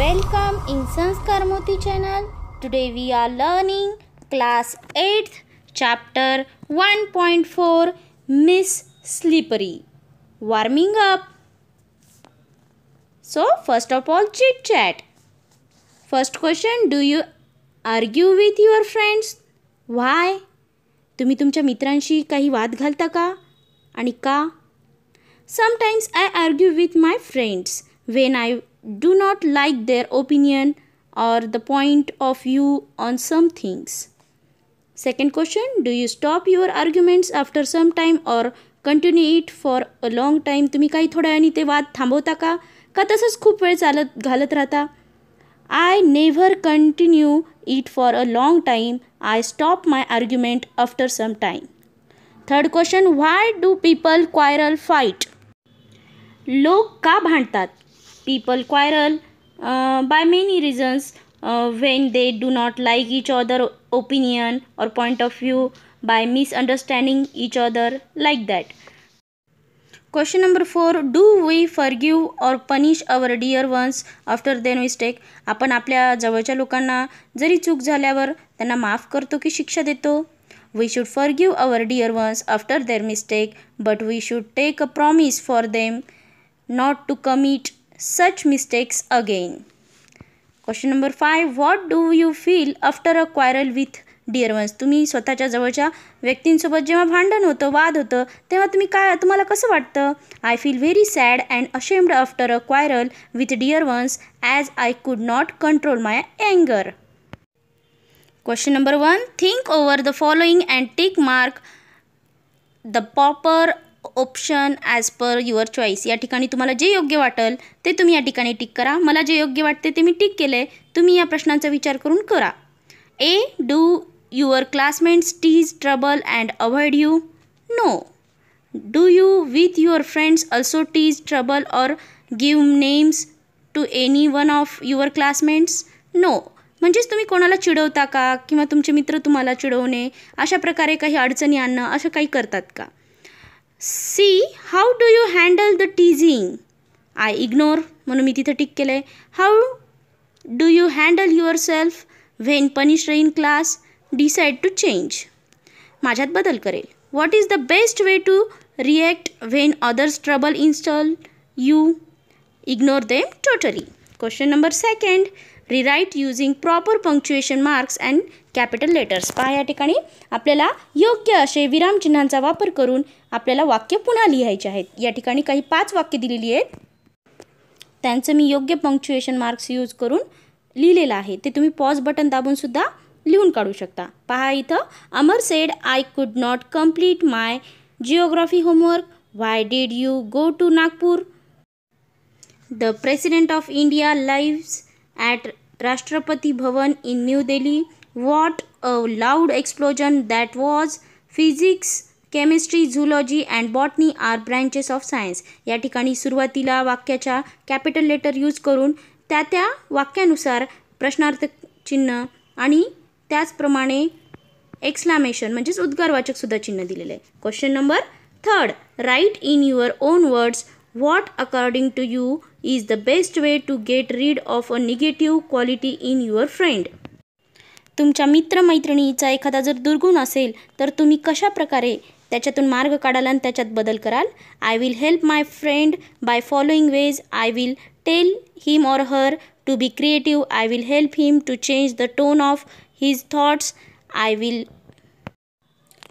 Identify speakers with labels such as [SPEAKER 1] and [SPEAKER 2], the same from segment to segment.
[SPEAKER 1] Welcome in Sanskar Moti channel. Today we are learning class 8th chapter 1.4 Miss Slippery. Warming up. So first of all, chit chat. First question, do you argue with your friends? Why? तुम्ही तुमच्या मित्रांशी काही वाद घालता का? आणि का? Sometimes I argue with my friends when I do not like their opinion or the point of view on some things. Second question, do you stop your arguments after some time or continue it for a long time? तुम्ही काही थोड्या वेळाने ते वाद थांबवता का? का तसंच खूप वेळ घालत राहता? I never continue it for a long time. I stop my argument after some time. Third question, why do people quarrel, fight? लोक का भांडतात? People quarrel by many reasons when they do not like each other opinion or point of view, by misunderstanding each other, like that. Question number 4, do we forgive or punish our dear ones after their mistake? आपण आपल्या जवळच्या लोकांना जरी चूक झाल्यावर त्यांना माफ करतो की शिक्षा देतो? We should forgive our dear ones after their mistake, but we should take a promise for them not to commit such mistakes again. Question number 5, what do you feel after a quarrel with dear ones? तुम्ही स्वतःच्या जवळच्या व्यक्तींसोबत जेव्हा भांडण होतं, वाद होतं, तेव्हा तुम्हाला कसं वाटतं? I feel very sad and ashamed after a quarrel with dear ones as I could not control my anger. Question number 1, think over the following and tick mark the proper option as per your choice. या ठिकाणी तुम्हाला जे योग्य वाटेल ते तुम्ही या ठिकाणी टिक करा. मला जे योग्य वाटते ते मी टिक केले. तुम्ही या प्रश्नांचा विचार करून करा. A, do your classmates tease, trouble and avoid you? No. Do you with your friends also tease, trouble or give names to any one of your classmates? No. म्हणजेच तुम्ही कोणाला चिडवता का, किंवा तुमचे मित्र तुम्हाला चिडवणे, अशा प्रकारे काही अडचणी आणणं, असं काही करतात का? See, how do you handle the teasing? I ignore, म्हणून मी तिथं टिक केलं आहे. How do you handle yourself when punished in class? Decide to change, माझ्यात बदल करेल. What is the best way to react when others trouble insult you? Ignore them totally. Question number 2, rewrite using proper punctuation marks and capital letters. पहा, या ठिकाणी आपल्याला योग्य असे विरामचिन्हांचा वापर करून आपल्याला वाक्य पुन्हा लिहायचे आहेत. या ठिकाणी काही 5 वाक्य दिलेली आहेत, त्यांचं मी योग्य पंक्च्युएशन मार्क्स यूज करून लिहिलेलं आहे. ते तुम्ही पॉज बटन दाबून सुद्धा लिहून काढू शकता. पहा इथं, Amar said I could not complete my geography homework. Why did you go to Nagpur? The president of India lives at Rashtrapati Bhavan in New Delhi. What a loud explosion that was! Physics, chemistry, zoology and botany are branches of science. या ठिकाणी सुरुवातीला वाक्याच्या capital letter use करून त्या वाक्यानुसार प्रश्नार्थ चिन्ह आणि त्याचप्रमाणे exclamation म्हणजेच उद्गारवाचक सुद्धा चिन्ह दिलेले आहे. Question number 3, write in your own words what according to you is the best way to get rid of a negative quality in your friend. तुमच्या मित्रमैत्रिणीचा एखादा जर दुर्गुण असेल तर तुम्ही कशा प्रकारे त्याच्यातून मार्ग काढाल आणि त्याच्यात बदल कराल? I will help my friend by following ways. I will tell him or her to be creative. I will help him to change the tone of his thoughts. I will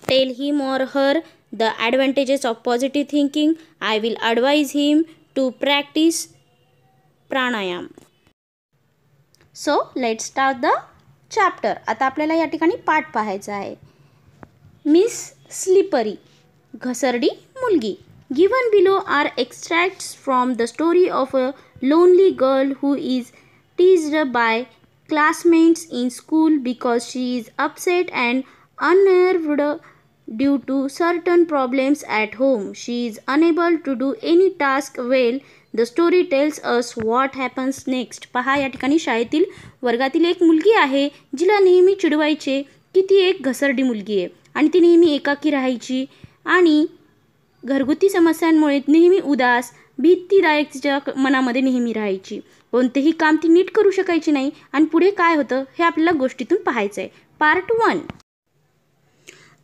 [SPEAKER 1] tell him or her the advantages of positive thinking. I will advise him to practice pranayam. So let's start the chapter. आता आपल्याला या ठिकाणी पाठ पाहायचा आहे. Miss slippery, घसरडी मुलगी. Given below are extracts from the story of a lonely girl who is teased by classmates in school because she is upset and unnerved due to certain problems at home. She is unable to do any task well. The story tells us what happens next. पहा, या ठिकाणी शाळेतील वर्गातील एक मुलगी आहे जिला नेहमी चिडवायचे की ती एक घसरडी मुलगी आहे आणि ती नेहमी एकाकी राहायची आणि घरगुती समस्यांमुळे नेहमी उदास भीतीदायक तिच्या मनामध्ये नेहमी राहायची. कोणतेही काम ती नीट करू शकायची नाही. आणि पुढे काय होतं हे आपल्याला गोष्टीतून पाहायचं आहे. Part 1.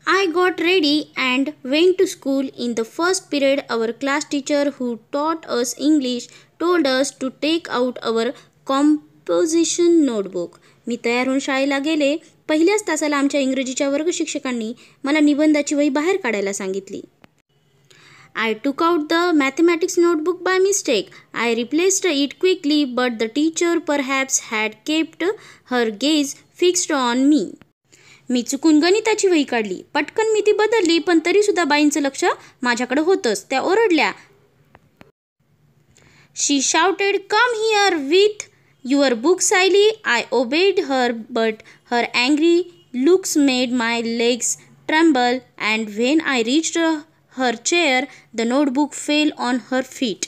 [SPEAKER 1] I got ready and went to school. In the first period, our class teacher who taught us English told us to take out our composition notebook. मी तयार होऊन शाळेला गेले. पहिल्याच तासाला आमच्या इंग्रजीच्या वर्ग शिक्षकांनी मला निबंधाची वही बाहेर काढायला सांगितली. I took out the mathematics notebook by mistake. I replaced it quickly, but the teacher perhaps had kept her gaze fixed on me. मी चुकून गणिताची वही काढली. पटकन मी ती बदलली, पण तरीसुद्धा बाईंचं लक्ष माझ्याकडे होतंच. त्या ओरडल्या. She shouted, "Come here with your book, Siley." I obeyed her, but her angry looks made my legs tremble, and when I reached her chair, the notebook fell on her feet.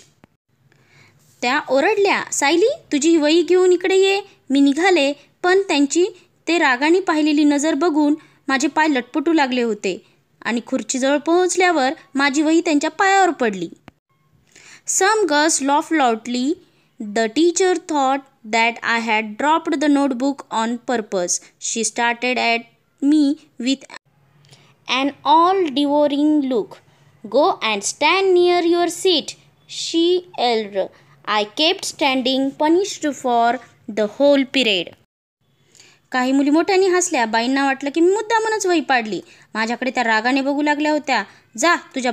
[SPEAKER 1] त्या ओरडल्या, "सायली, तुझी ही वही घेऊन इकडे ये." मी निघाले, पण त्यांची ते रागाने पाहिलेली नजर बघून माझे पाय लटपटू लागले होते आणि खुर्चीजवळ पोहोचल्यावर माझी वही त्यांच्या पायावर पडली. Some girls laughed loudly. The teacher thought that I had dropped the notebook on purpose. She started at me with an all-devouring look. "Go and stand near your seat," she yelled. I kept standing, punished for the whole period. काही मुली मोठ्याने हसल्या. बाईंना वाटलं की मी मुद्दामूनच वही पाडली. माझ्याकडे त्या रागाने बघू लागल्या होत्या. "जा, तुझ्या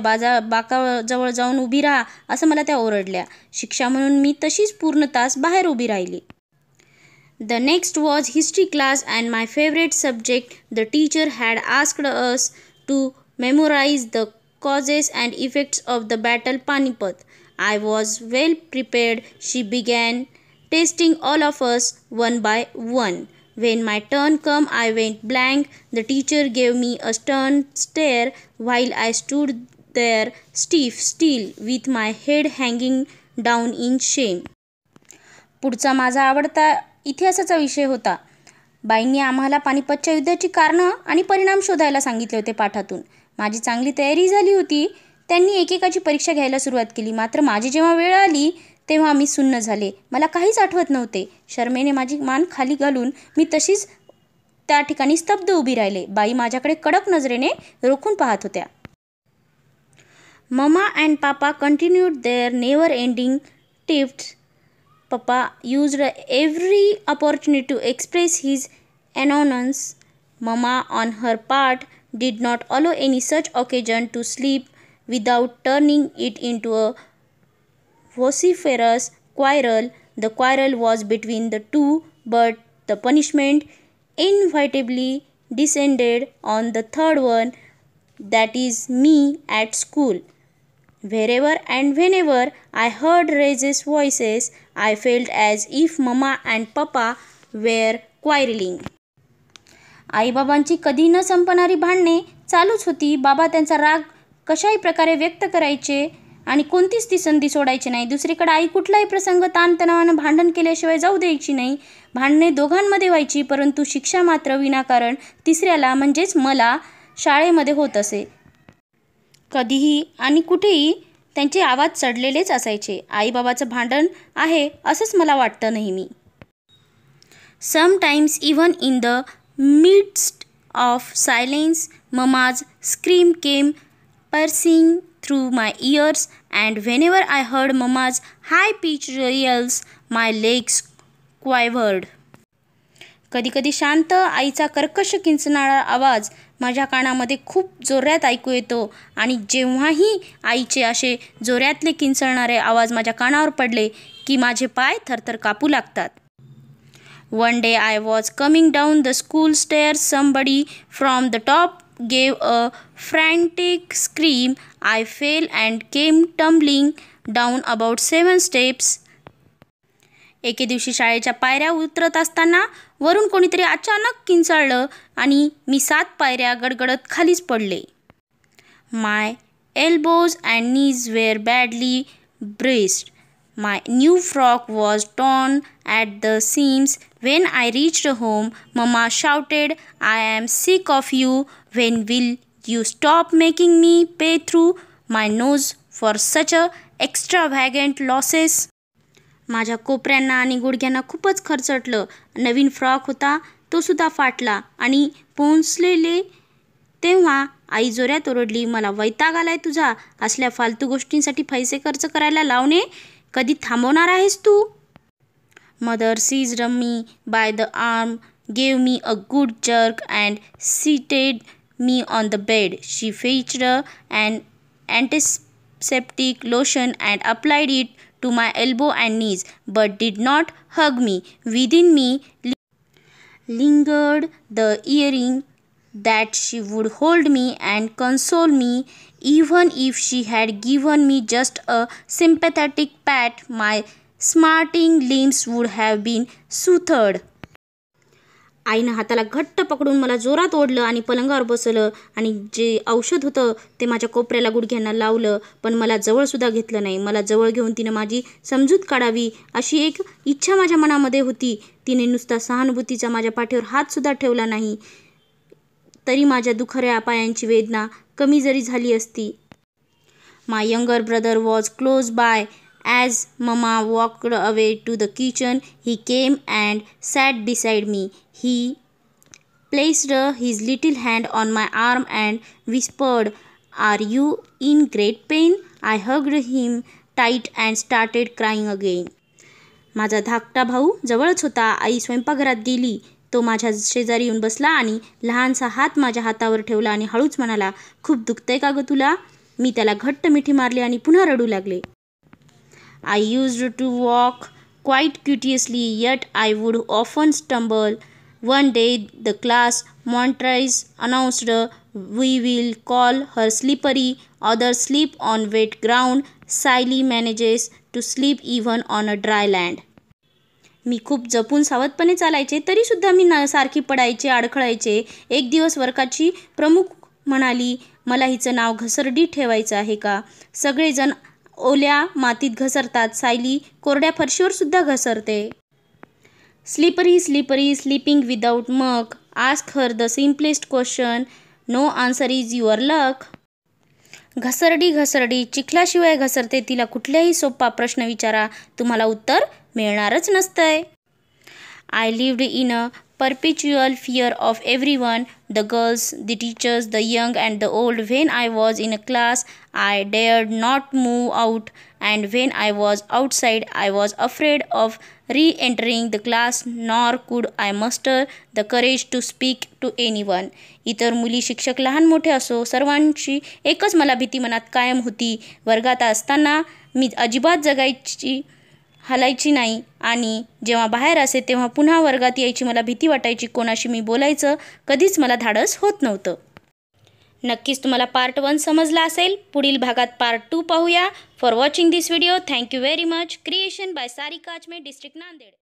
[SPEAKER 1] बाकाजवळ जाऊन उभी राहा," असं मला त्या ओरडल्या. शिक्षा म्हणून मी तशीच पूर्ण तास बाहेर उभी राहिली. The next was history class and my favorite subject. The teacher had asked us to memorize the causes and effects of the battle Panipat. I was well prepared. She began testing all of us one by one. When my turn came, I went blank. The teacher gave me a stern stare while I stood there still with my head hanging down in shame. पुढचा माझा आवडता इतिहासाचा विषय होता. बाईंनी आम्हाला पानिपतच्या युद्धाची कारणं आणि परिणाम शोधायला सांगितले होते पाठातून. माझी चांगली तयारी झाली होती. त्यांनी एकेकाची परीक्षा घ्यायला सुरुवात केली. मात्र माझी जेव्हा वेळ आली तेव्हा मी सुन्न झाले. मला काहीच आठवत नव्हते. शरमेने माझी मान खाली घालून मी तशीच त्या ठिकाणी स्तब्ध उभी राहिले. बाई माझ्याकडे कडक नजरेने रोखून पाहत होत्या. Mama and Papa continued their never-ending tiffs. Papa used every opportunity to express his annoyance. Mama, on her part, did not allow any such occasion to slip without turning it into a vociferous quarrel. The quarrel was between the two, but the punishment inevitably descended on the third one, that is me, at school. Wherever and whenever I heard raised voices, I felt as if Mama and Papa were quarreling. आईबाबांची कधी न संपणारी भांडणे चालूच होती. बाबा त्यांचा राग कशाही प्रकारे व्यक्त करायचे आणि कोणतीच ती संधी सोडायची नाही. दुसरीकडे आई कुठलाही प्रसंग ताणतणावानं भांडण केल्याशिवाय जाऊ द्यायची नाही. भांडणे दोघांमध्ये व्हायची, परंतु शिक्षा मात्र विनाकारण तिसऱ्याला म्हणजेच मला शाळेमध्ये होत असे. कधीही आणि कुठेही त्यांचे आवाज चढलेलेच असायचे. आईबाबाचं भांडण आहे असंच मला वाटतं नेहमी. Sometimes even in the midst of silence, Mama's scream came piercing through my ears, and whenever I heard Mama's high-pitched yells, my legs quivered. कधीकधी शांत आईचा कर्कश किंचणारा आवाज माझ्या कानामध्ये खूप जोरात ऐकू येतो, आणि जेव्हाही आईचे असे जोरातले किंचणारे आवाज माझ्या कानावर पडले की माझे पाय थरथर कापू लागतात. One day I was coming down the school stairs. Somebody from the top gave a frantic scream. I fell and came tumbling down about 7 steps. एके दिवशी शाळेच्या पायऱ्या उतरत असताना वरून कोणीतरी अचानक किंचाळलं आणि मी 7 पायऱ्या गडगडत खालीच पडले. My elbows and knees were badly bruised. My new frock was torn at the seams. When I reached home, Mama shouted, "I am sick of you. When will you stop making me pay through my nose for such a extravagant losses. माझ्या कोपऱ्यांना आणि गुडघ्यांना खूपच खर्चटलं. नवीन frock होता तो सुद्धा फाटला आणि पोंचलेले. तेव्हा आई जोरात ओरडली, मला वैताग आलाय तुझा. असल्या फालतू गोष्टींसाठी पैसे खर्च करायला लावणे कधी थांबवणार आहेस तू? Mother seized me by the arm, gave me a good jerk and seated me on the bed. She fetched an antiseptic lotion and applied it to my elbow and knees, but did not hug me. Within me lingered the yearning that she would hold me and console me. Even if she had given me just a sympathetic pat, my smarting limbs would have been soothed. आईनं हाताला घट्ट पकडून मला जोरात ओढलं आणि पलंगावर बसवलं आणि जे औषध होतं ते माझ्या कोपऱ्याला गुडघ्यांना लावलं, पण मला जवळसुद्धा घेतलं नाही. मला जवळ घेऊन तिनं माझी समजूत काढावी अशी एक इच्छा माझ्या मनामध्ये होती. तिने नुसता सहानुभूतीचा माझ्या पाठीवर हातसुद्धा ठेवला नाही, तरी माझ्या दुखऱ्या पायांची वेदना कमी जरी झाली असती. My younger brother was close by. As Mama walked away to the kitchen, he came and sat beside me. He placed his little hand on my arm and whispered, "Are you in great pain?" I hugged him tight and started crying again. माझा धाकटा भाऊ जवळच होता. आई स्वयंपाकघरात गेली. तो माझ्या शेजारी येऊन बसला आणि लहानसा हात माझ्या हातावर ठेवला आणि हळूच म्हणाला, खूप दुखतंय का गं तुला? मी त्याला घट्ट मिठी मारली आणि पुन्हा रडू लागले. I used to walk quite courteously, yet I would often stumble. One day the class monitress announced, "We will call her Slippery." Others sleep on wet ground. Siley manages to sleep even on a dry land. मी खूप जपून सावधपणे चालायचे, तरीसुद्धा मी सारखी पडायचे, अडखळायचे. एक दिवस वर्गाची प्रमुख म्हणाली, मला हिचं नाव घसरडी ठेवायचं आहे का? सगळेजण ओल्या मातीत घसरतात, सायली कोरड्या फरशीवर सुद्धा घसरते. Slippery slippery sleeping without mud. Ask her the simplest question. No answer is your luck. घसरडी घसरडी चिखलाशिवाय घसरते, तिला कुठल्याही सोपा प्रश्न विचारा, तुम्हाला उत्तर मिळणारच नसतंय. I lived in a perpetual fear of everyone, the girls, the teachers, the young and the old. When I was in a class, I dared not move out, and when I was outside, I was afraid of re-entering the class, nor could I muster the courage to speak to anyone. इतर मुली, शिक्षक, लहान मोठे असो, सर्वांची एकच मला भीती मनात कायम होती. वर्गात असताना मी अजिबात हलायची नाही आणि जेव्हा बाहेर असे तेव्हा पुन्हा वर्गात यायची मला भीती वाटायची. कोणाशी मी बोलायचं कधीच मला धाडस होत नव्हतं. नक्कीच तुम्हाला पार्ट 1 समजला असेल. पुढील भागात पार्ट 2 पाहूया. For watching this video thank you very much. Creation bye Sarika, district Nanded.